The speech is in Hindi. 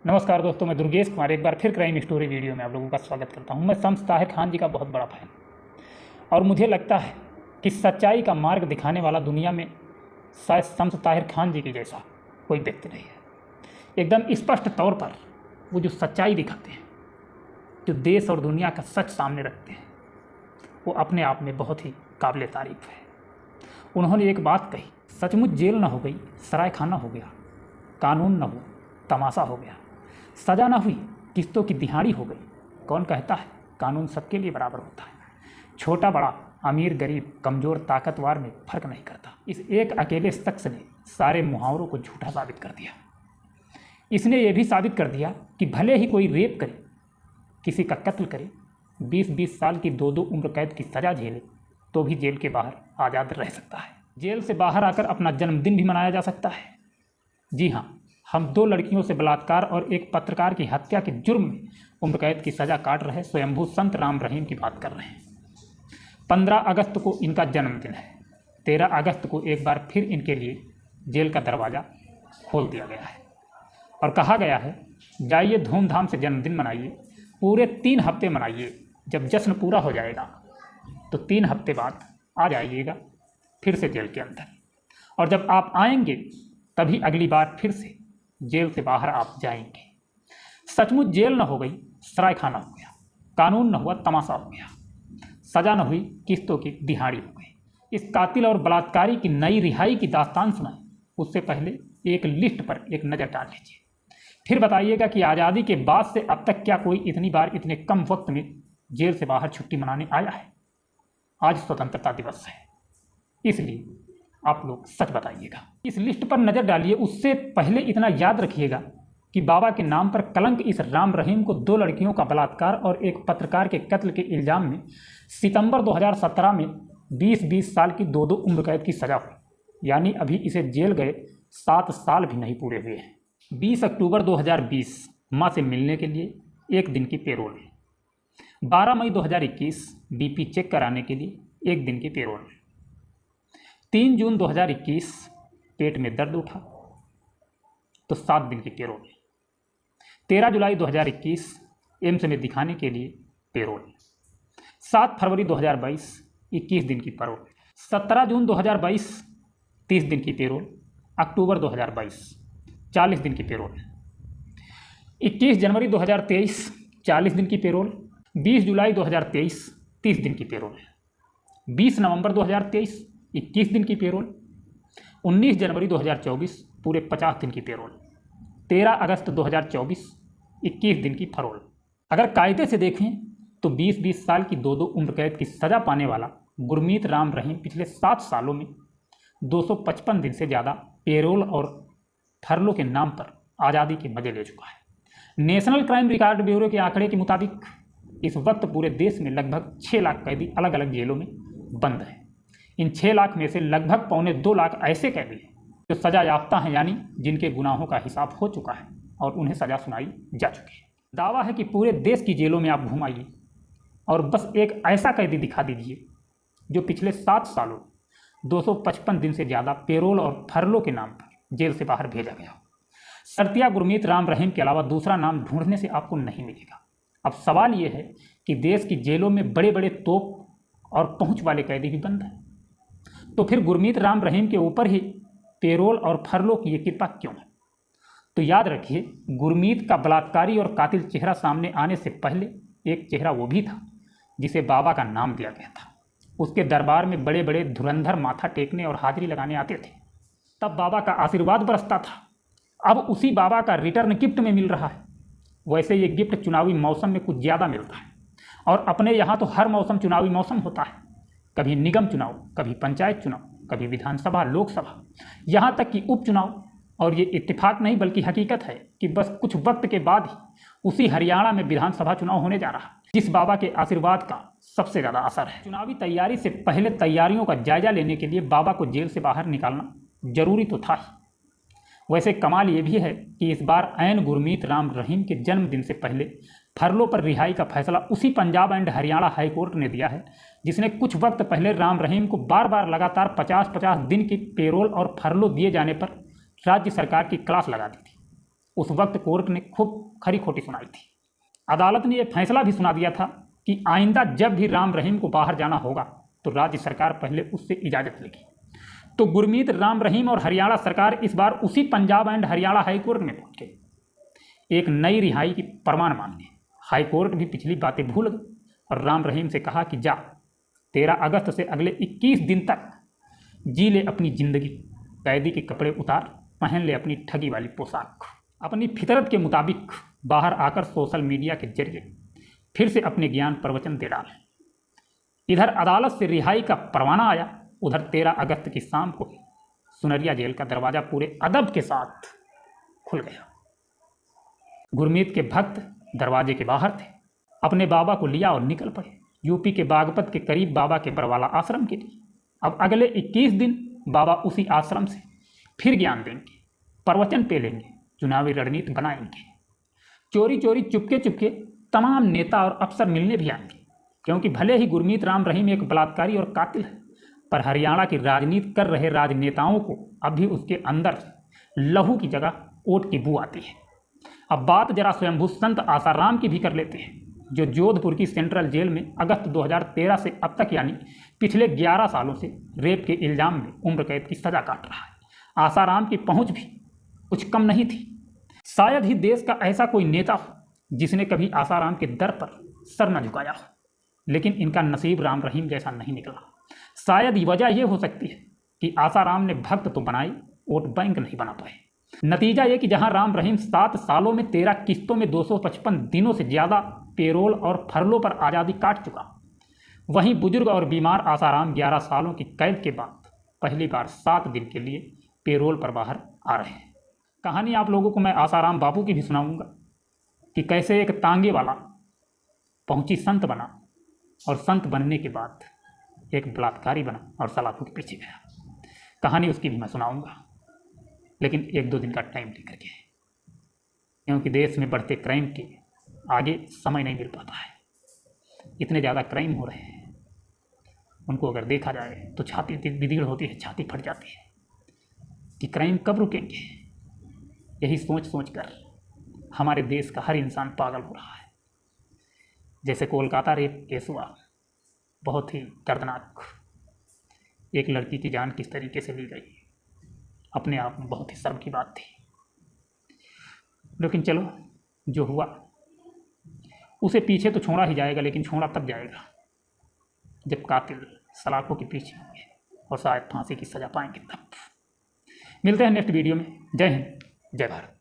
नमस्कार दोस्तों, मैं दुर्गेश कुमार एक बार फिर क्राइम स्टोरी वीडियो में आप लोगों का स्वागत करता हूं। मैं शम्स ताहिर खान जी का बहुत बड़ा फैन और मुझे लगता है कि सच्चाई का मार्ग दिखाने वाला दुनिया में शायद शम्स ताहिर खान जी के जैसा कोई व्यक्ति नहीं है। एकदम स्पष्ट तौर पर वो जो सच्चाई दिखाते हैं, जो देश और दुनिया का सच सामने रखते हैं, वो अपने आप में बहुत ही काबिल तारीफ़ है। उन्होंने एक बात कही, सचमुच जेल न हो गई सराय खाना हो गया, कानून न हुआ तमाशा हो गया, सज़ा ना हुई किस्तों की दिहाड़ी हो गई। कौन कहता है कानून सबके लिए बराबर होता है? छोटा बड़ा, अमीर गरीब, कमज़ोर ताकतवर में फ़र्क नहीं करता। इस एक अकेले शख्स ने सारे मुहावरों को झूठा साबित कर दिया। इसने ये भी साबित कर दिया कि भले ही कोई रेप करे, किसी का कत्ल करे, 20-20 साल की 2-2 उम्र कैद की सज़ा झेले, तो भी जेल के बाहर आज़ाद रह सकता है। जेल से बाहर आकर अपना जन्मदिन भी मनाया जा सकता है। जी हाँ, हम 2 लड़कियों से बलात्कार और एक पत्रकार की हत्या के जुर्म में उम्र कैद की सज़ा काट रहे स्वयंभू संत राम रहीम की बात कर रहे हैं। 15 अगस्त को इनका जन्मदिन है। 13 अगस्त को एक बार फिर इनके लिए जेल का दरवाज़ा खोल दिया गया है और कहा गया है, जाइए धूमधाम से जन्मदिन मनाइए, पूरे 3 हफ्ते मनाइए। जब जश्न पूरा हो जाएगा तो 3 हफ्ते बाद आ जाइएगा फिर से जेल के अंदर, और जब आप आएंगे तभी अगली बार फिर से जेल से बाहर आप जाएंगे। सचमुच जेल न हो गई सराय खाना हो गया, कानून न हुआ तमाशा हो गया, सज़ा न हुई किस्तों की दिहाड़ी हो गई। इस कातिल और बलात्कारी की नई रिहाई की दास्तान सुनाएं, उससे पहले एक लिस्ट पर एक नज़र डाल लीजिए, फिर बताइएगा कि आज़ादी के बाद से अब तक क्या कोई इतनी बार इतने कम वक्त में जेल से बाहर छुट्टी मनाने आया है? आज स्वतंत्रता दिवस है, इसलिए आप लोग सच बताइएगा। इस लिस्ट पर नज़र डालिए। उससे पहले इतना याद रखिएगा कि बाबा के नाम पर कलंक इस राम रहीम को 2 लड़कियों का बलात्कार और एक पत्रकार के कत्ल के इल्ज़ाम में सितंबर 2017 में 20-20 साल की 2-2 उम्र कैद की सज़ा हुई, यानी अभी इसे जेल गए 7 साल भी नहीं पूरे हुए हैं। 20 अक्टूबर 2020 मां से मिलने के लिए 1 दिन की पेरोल। 12 मई 2021 BP चेक कराने के लिए 1 दिन की पेरोल। 3 जून 2021 पेट में दर्द उठा तो 7 दिन की पेरोल। 13 जुलाई 2021 एम्स में दिखाने के लिए पेरोल। 7 फरवरी 2022 21 दिन की पेरोल। 17 जून 2022 30 दिन की पेरोल। अक्टूबर 2022 40 दिन की पेरोल। 21 जनवरी 2023 40 दिन की पेरोल। 20 जुलाई 2023 30 दिन की पेरोल। 20 नवंबर 2023 21 दिन की पेरोल। 19 जनवरी 2024 पूरे 50 दिन की पेरोल। 13 अगस्त 2024 21 दिन की फरोल। अगर कायदे से देखें तो 20-20 साल की 2-2 उम्र कैद की सज़ा पाने वाला गुरमीत राम रहीम पिछले 7 सालों में 255 दिन से ज़्यादा पेरोल और फरलों के नाम पर आज़ादी के मजे ले चुका है। नेशनल क्राइम रिकॉर्ड ब्यूरो के आंकड़े के मुताबिक इस वक्त पूरे देश में लगभग 6 लाख कैदी अलग अलग जेलों में बंद हैं। इन 6 लाख में से लगभग 1.25 लाख ऐसे कैदी हैं जो सज़ा याफ्ता हैं, यानी जिनके गुनाहों का हिसाब हो चुका है और उन्हें सज़ा सुनाई जा चुकी है। दावा है कि पूरे देश की जेलों में आप घुमाइए और बस एक ऐसा कैदी दिखा दीजिए जो पिछले 7 सालों 255 दिन से ज़्यादा पेरोल और फरलों के नाम पर जेल से बाहर भेजा गया हो। शर्तिया गुरमीत राम रहीम के अलावा दूसरा नाम ढूंढने से आपको नहीं मिलेगा। अब सवाल ये है कि देश की जेलों में बड़े बड़े तोप और पहुँच वाले कैदी भी बंद हैं, तो फिर गुरमीत राम रहीम के ऊपर ही पेरोल और फरलों की ये कृपा क्यों है? तो याद रखिए, गुरमीत का बलात्कारी और कातिल चेहरा सामने आने से पहले एक चेहरा वो भी था जिसे बाबा का नाम दिया गया था। उसके दरबार में बड़े बड़े धुरंधर माथा टेकने और हाजिरी लगाने आते थे, तब बाबा का आशीर्वाद बरसता था। अब उसी बाबा का रिटर्न गिफ्ट में मिल रहा है। वैसे ये गिफ्ट चुनावी मौसम में कुछ ज़्यादा मिलता है, और अपने यहाँ तो हर मौसम चुनावी मौसम होता है। कभी निगम चुनाव, कभी पंचायत चुनाव, कभी विधानसभा, लोकसभा, यहाँ तक कि उपचुनाव। और ये इत्तेफाक नहीं बल्कि हकीकत है कि बस कुछ वक्त के बाद ही उसी हरियाणा में विधानसभा चुनाव होने जा रहा है, जिस बाबा के आशीर्वाद का सबसे ज़्यादा असर है। चुनावी तैयारी से पहले तैयारियों का जायजा लेने के लिए बाबा को जेल से बाहर निकालना जरूरी तो था ही। वैसे कमाल ये भी है कि इस बार ऐन गुरमीत राम रहीम के जन्मदिन से पहले फरलों पर रिहाई का फैसला उसी पंजाब एंड हरियाणा हाईकोर्ट ने दिया है, जिसने कुछ वक्त पहले राम रहीम को बार बार लगातार 50-50 दिन की पेरोल और फरलो दिए जाने पर राज्य सरकार की क्लास लगा दी थी। उस वक्त कोर्ट ने खूब खरी खोटी सुनाई थी। अदालत ने यह फैसला भी सुना दिया था कि आइंदा जब भी राम रहीम को बाहर जाना होगा तो राज्य सरकार पहले उससे इजाज़त लेगी। तो गुरमीत, राम रहीम और हरियाणा सरकार इस बार उसी पंजाब एंड हरियाणा हाईकोर्ट में पहुंच गए एक नई रिहाई की परवान मांगने। हाईकोर्ट भी पिछली बातें भूल गई और राम रहीम से कहा कि जा 13 अगस्त से अगले 21 दिन तक जी ले अपनी ज़िंदगी, कैदी के कपड़े उतार, पहन ले अपनी ठगी वाली पोशाक, अपनी फितरत के मुताबिक बाहर आकर सोशल मीडिया के जरिए फिर से अपने ज्ञान प्रवचन दे डाल। इधर अदालत से रिहाई का परवाना आया, उधर 13 अगस्त की शाम को सुनरिया जेल का दरवाज़ा पूरे अदब के साथ खुल गया। गुरमीत के भक्त दरवाजे के बाहर थे, अपने बाबा को लिया और निकल पड़े यूपी के बागपत के करीब बाबा के बरवाला आश्रम के लिए। अब अगले 21 दिन बाबा उसी आश्रम से फिर ज्ञान देंगे, प्रवचन पे लेंगे, चुनावी रणनीति बनाएंगे। चोरी चोरी चुपके चुपके तमाम नेता और अफसर मिलने भी आएंगे, क्योंकि भले ही गुरमीत राम रहीम एक बलात्कारी और कातिल है, पर हरियाणा की राजनीति कर रहे राजनेताओं को अभी उसके अंदर लहू की जगह ओट की बू आती है। अब बात जरा स्वयंभू संत आसाराम की भी कर लेते हैं, जो जोधपुर की सेंट्रल जेल में अगस्त 2013 से अब तक यानी पिछले 11 सालों से रेप के इल्ज़ाम में उम्र कैद की सज़ा काट रहा है। आसाराम की पहुंच भी कुछ कम नहीं थी। शायद ही देश का ऐसा कोई नेता हो जिसने कभी आसाराम के दर पर सर न झुकाया हो, लेकिन इनका नसीब राम रहीम जैसा नहीं निकला। शायद वजह यह हो सकती है कि आसाराम ने भक्त तो बनाए, वोट बैंक नहीं बना पाए। नतीजा ये कि जहां राम रहीम 7 सालों में 13 किस्तों में 255 दिनों से ज़्यादा पेरोल और फरलों पर आज़ादी काट चुका, वहीं बुजुर्ग और बीमार आसाराम 11 सालों की कैद के बाद पहली बार 7 दिन के लिए पेरोल पर बाहर आ रहे हैं। कहानी आप लोगों को मैं आसाराम बापू की भी सुनाऊंगा कि कैसे एक तांगे वाला पहुंची संत बना और संत बनने के बाद एक बलात्कारी बना और सलाखों के पीछे गया। कहानी उसकी भी मैं सुनाऊंगा, लेकिन 1-2 दिन का टाइम लेकर के, क्योंकि देश में बढ़ते क्राइम के आगे समय नहीं मिल पाता है। इतने ज़्यादा क्राइम हो रहे हैं, उनको अगर देखा जाए तो छाती बिदीड़ होती है, छाती फट जाती है कि क्राइम कब रुकेंगे। यही सोच सोच कर हमारे देश का हर इंसान पागल हो रहा है। जैसे कोलकाता रेप केस हुआ, बहुत ही दर्दनाक, एक लड़की की जान किस तरीके से ली गई, अपने आप में बहुत ही शर्म की बात थी। लेकिन चलो, जो हुआ उसे पीछे तो छोड़ा ही जाएगा, लेकिन छोड़ा तब जाएगा जब कातिल सलाखों के पीछे होंगे और शायद फांसी की सज़ा पाएंगे तब। मिलते हैं नेक्स्ट वीडियो में। जय हिंद, जय भारत।